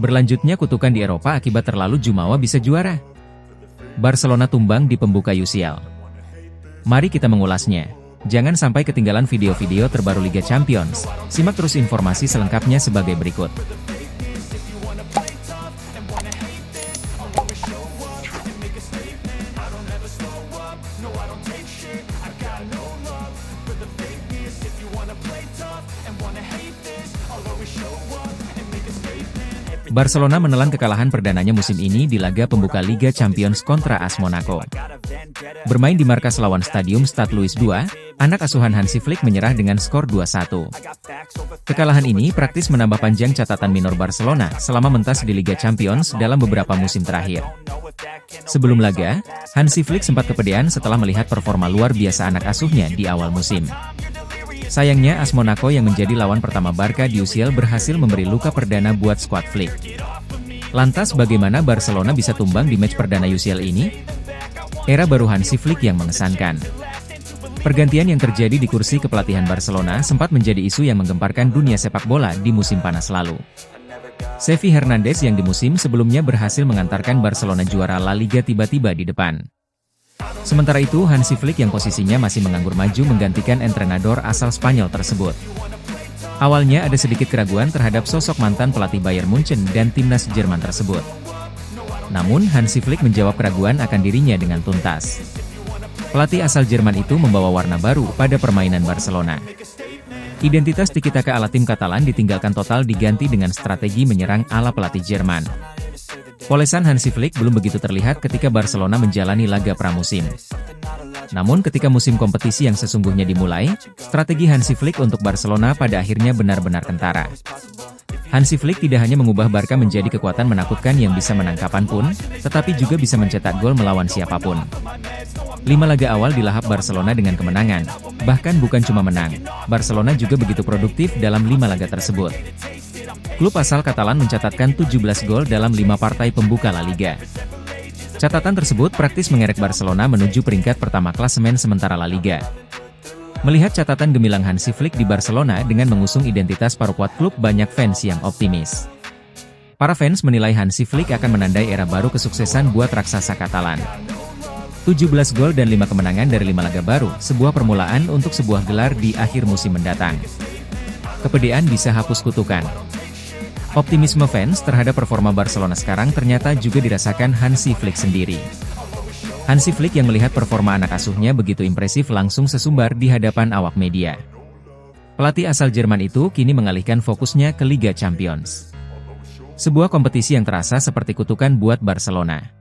Berlanjutnya kutukan di Eropa akibat terlalu jumawa bisa juara. Barcelona tumbang di pembuka UCL. Mari kita mengulasnya. Jangan sampai ketinggalan video-video terbaru Liga Champions. Simak terus informasi selengkapnya sebagai berikut. Barcelona menelan kekalahan perdananya musim ini di laga pembuka Liga Champions kontra AS Monaco. Bermain di markas lawan Stadium Stade Louis II, anak asuhan Hansi Flick menyerah dengan skor 2-1. Kekalahan ini praktis menambah panjang catatan minor Barcelona selama mentas di Liga Champions dalam beberapa musim terakhir. Sebelum laga, Hansi Flick sempat kepedean setelah melihat performa luar biasa anak asuhnya di awal musim. Sayangnya AS Monaco yang menjadi lawan pertama Barca di UCL berhasil memberi luka perdana buat skuad Flick. Lantas bagaimana Barcelona bisa tumbang di match perdana UCL ini? Era baru Hansi Flick yang mengesankan. Pergantian yang terjadi di kursi kepelatihan Barcelona sempat menjadi isu yang menggemparkan dunia sepak bola di musim panas lalu. Xavi Hernandez yang di musim sebelumnya berhasil mengantarkan Barcelona juara La Liga tiba-tiba di depan. Sementara itu Hansi Flick yang posisinya masih menganggur maju menggantikan entrenador asal Spanyol tersebut. Awalnya ada sedikit keraguan terhadap sosok mantan pelatih Bayern Munchen dan timnas Jerman tersebut. Namun Hansi Flick menjawab keraguan akan dirinya dengan tuntas. Pelatih asal Jerman itu membawa warna baru pada permainan Barcelona. Identitas tiki-taka ala tim Katalan ditinggalkan total diganti dengan strategi menyerang ala pelatih Jerman. Polesan Hansi Flick belum begitu terlihat ketika Barcelona menjalani laga pramusim. Namun ketika musim kompetisi yang sesungguhnya dimulai, strategi Hansi Flick untuk Barcelona pada akhirnya benar-benar kentara. Hansi Flick tidak hanya mengubah Barca menjadi kekuatan menakutkan yang bisa menang kapanpun, tetapi juga bisa mencetak gol melawan siapapun. 5 laga awal dilahap Barcelona dengan kemenangan, bahkan bukan cuma menang, Barcelona juga begitu produktif dalam 5 laga tersebut. Klub asal Katalan mencatatkan 17 gol dalam 5 partai pembuka La Liga. Catatan tersebut praktis mengerek Barcelona menuju peringkat pertama klasemen sementara La Liga. Melihat catatan gemilang Hansi Flick di Barcelona dengan mengusung identitas paruh klub, banyak fans yang optimis. Para fans menilai Hansi Flick akan menandai era baru kesuksesan buat raksasa Katalan. 17 gol dan 5 kemenangan dari 5 laga baru, sebuah permulaan untuk sebuah gelar di akhir musim mendatang. Kepedean bisa hapus kutukan. Optimisme fans terhadap performa Barcelona sekarang ternyata juga dirasakan Hansi Flick sendiri. Hansi Flick yang melihat performa anak asuhnya begitu impresif langsung sesumbar di hadapan awak media. Pelatih asal Jerman itu kini mengalihkan fokusnya ke Liga Champions. Sebuah kompetisi yang terasa seperti kutukan buat Barcelona.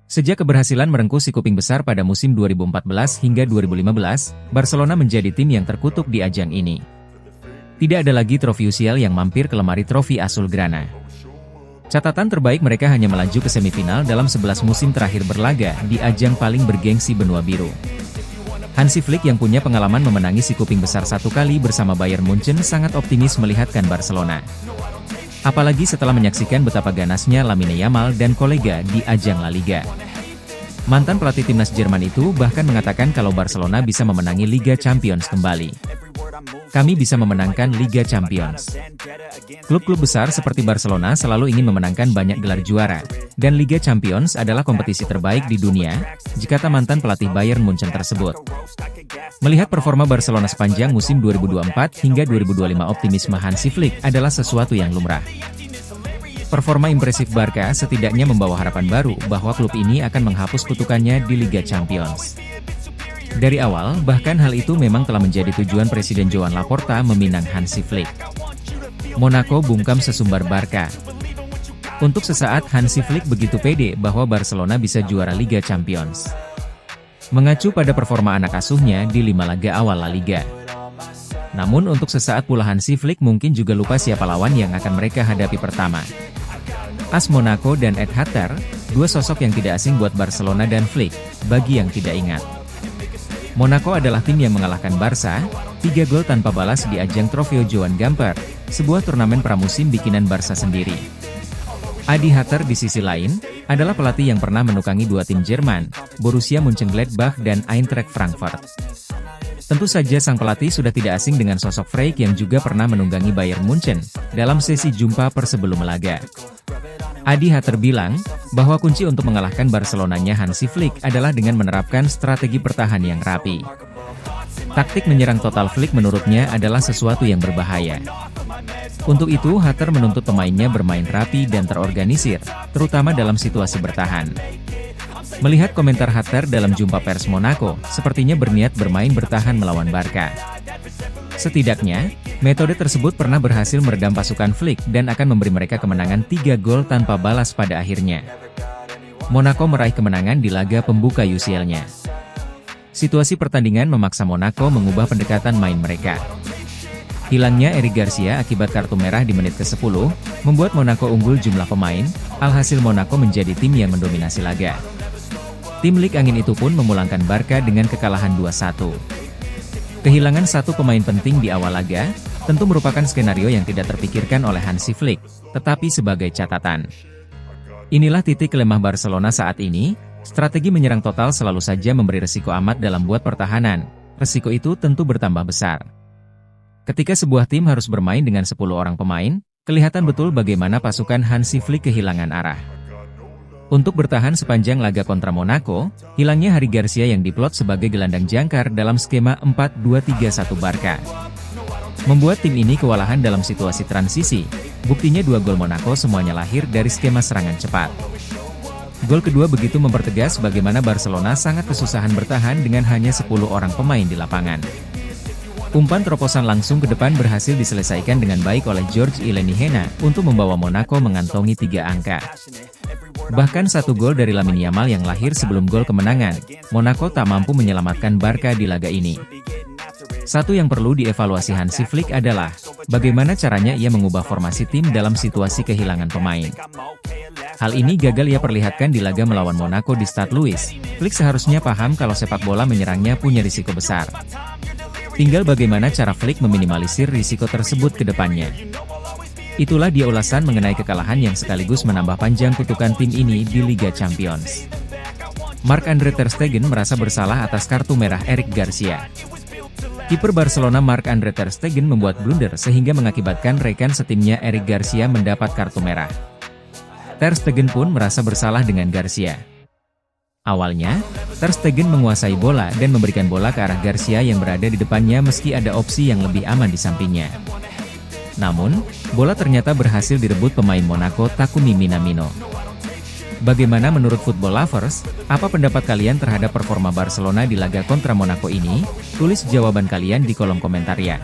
Sejak keberhasilan merengkuh si kuping besar pada musim 2014 hingga 2015, Barcelona menjadi tim yang terkutuk di ajang ini. Tidak ada lagi trofi UCL yang mampir ke lemari trofi Azulgrana. Catatan terbaik mereka hanya melaju ke semifinal dalam 11 musim terakhir berlaga di ajang paling bergengsi benua biru. Hansi Flick yang punya pengalaman memenangi si kuping besar 1 kali bersama Bayern Munchen sangat optimis melihatkan Barcelona. Apalagi setelah menyaksikan betapa ganasnya Lamine Yamal dan kolega di ajang La Liga. Mantan pelatih timnas Jerman itu bahkan mengatakan kalau Barcelona bisa memenangi Liga Champions kembali. Kami bisa memenangkan Liga Champions. Klub-klub besar seperti Barcelona selalu ingin memenangkan banyak gelar juara, dan Liga Champions adalah kompetisi terbaik di dunia, kata mantan pelatih Bayern Munchen tersebut. Melihat performa Barcelona sepanjang musim 2024 hingga 2025, optimisme Hansi Flick adalah sesuatu yang lumrah. Performa impresif Barca setidaknya membawa harapan baru bahwa klub ini akan menghapus kutukannya di Liga Champions. Dari awal, bahkan hal itu memang telah menjadi tujuan Presiden Joan Laporta meminang Hansi Flick. Monaco bungkam sesumbar Barca. Untuk sesaat Hansi Flick begitu pede bahwa Barcelona bisa juara Liga Champions. Mengacu pada performa anak asuhnya di 5 laga awal La Liga. Namun untuk sesaat pula Hansi Flick mungkin juga lupa siapa lawan yang akan mereka hadapi pertama. AS Monaco dan Ed Hatter, 2 sosok yang tidak asing buat Barcelona dan Flick, bagi yang tidak ingat. Monaco adalah tim yang mengalahkan Barca, 3 gol tanpa balas di ajang Trofeo Joan Gamper, sebuah turnamen pramusim bikinan Barca sendiri. Adi Hatter di sisi lain, adalah pelatih yang pernah menukangi 2 tim Jerman, Borussia Mönchengladbach dan Eintracht Frankfurt. Tentu saja sang pelatih sudah tidak asing dengan sosok Frank yang juga pernah menunggangi Bayern Munchen dalam sesi jumpa persebelum laga. Adi Hatter bilang bahwa kunci untuk mengalahkan Barcelonanya Hansi Flick adalah dengan menerapkan strategi pertahanan yang rapi. Taktik menyerang total Flick menurutnya adalah sesuatu yang berbahaya. Untuk itu Hatter menuntut pemainnya bermain rapi dan terorganisir, terutama dalam situasi bertahan. Melihat komentar Hatter dalam jumpa pers Monaco, sepertinya berniat bermain bertahan melawan Barca. Setidaknya, metode tersebut pernah berhasil meredam pasukan Flick dan akan memberi mereka kemenangan 3 gol tanpa balas pada akhirnya. Monaco meraih kemenangan di laga pembuka UCL-nya. Situasi pertandingan memaksa Monaco mengubah pendekatan main mereka. Hilangnya Eric Garcia akibat kartu merah di menit ke-10, membuat Monaco unggul jumlah pemain, alhasil Monaco menjadi tim yang mendominasi laga. Tim Lig Angin itu pun memulangkan Barca dengan kekalahan 2-1. Kehilangan satu pemain penting di awal laga, tentu merupakan skenario yang tidak terpikirkan oleh Hansi Flick, tetapi sebagai catatan. Inilah titik lemah Barcelona saat ini, strategi menyerang total selalu saja memberi resiko amat dalam buat pertahanan, resiko itu tentu bertambah besar. Ketika sebuah tim harus bermain dengan 10 orang pemain, kelihatan betul bagaimana pasukan Hansi Flick kehilangan arah. Untuk bertahan sepanjang laga kontra Monaco, hilangnya Harry Garcia yang diplot sebagai gelandang jangkar dalam skema 4-2-3-1 Barca membuat tim ini kewalahan dalam situasi transisi. Buktinya 2 gol Monaco semuanya lahir dari skema serangan cepat. Gol kedua begitu mempertegas bagaimana Barcelona sangat kesusahan bertahan dengan hanya 10 orang pemain di lapangan. Umpan terobosan langsung ke depan berhasil diselesaikan dengan baik oleh George Ileniena untuk membawa Monaco mengantongi 3 angka. Bahkan 1 gol dari Lamine Yamal yang lahir sebelum gol kemenangan, Monaco tak mampu menyelamatkan Barca di laga ini. Satu yang perlu dievaluasi Hansi Flick adalah, bagaimana caranya ia mengubah formasi tim dalam situasi kehilangan pemain. Hal ini gagal ia perlihatkan di laga melawan Monaco di Stade Louis. Flick seharusnya paham kalau sepak bola menyerangnya punya risiko besar. Tinggal bagaimana cara Flick meminimalisir risiko tersebut ke depannya. Itulah dia ulasan mengenai kekalahan yang sekaligus menambah panjang kutukan tim ini di Liga Champions. Marc-Andre ter Stegen merasa bersalah atas kartu merah Eric Garcia. Kiper Barcelona Marc-Andre ter Stegen membuat blunder sehingga mengakibatkan rekan setimnya Eric Garcia mendapat kartu merah. Ter Stegen pun merasa bersalah dengan Garcia. Awalnya, ter Stegen menguasai bola dan memberikan bola ke arah Garcia yang berada di depannya meski ada opsi yang lebih aman di sampingnya. Namun, bola ternyata berhasil direbut pemain Monaco Takumi Minamino. Bagaimana menurut Football Lovers? Apa pendapat kalian terhadap performa Barcelona di laga kontra Monaco ini? Tulis jawaban kalian di kolom komentar ya.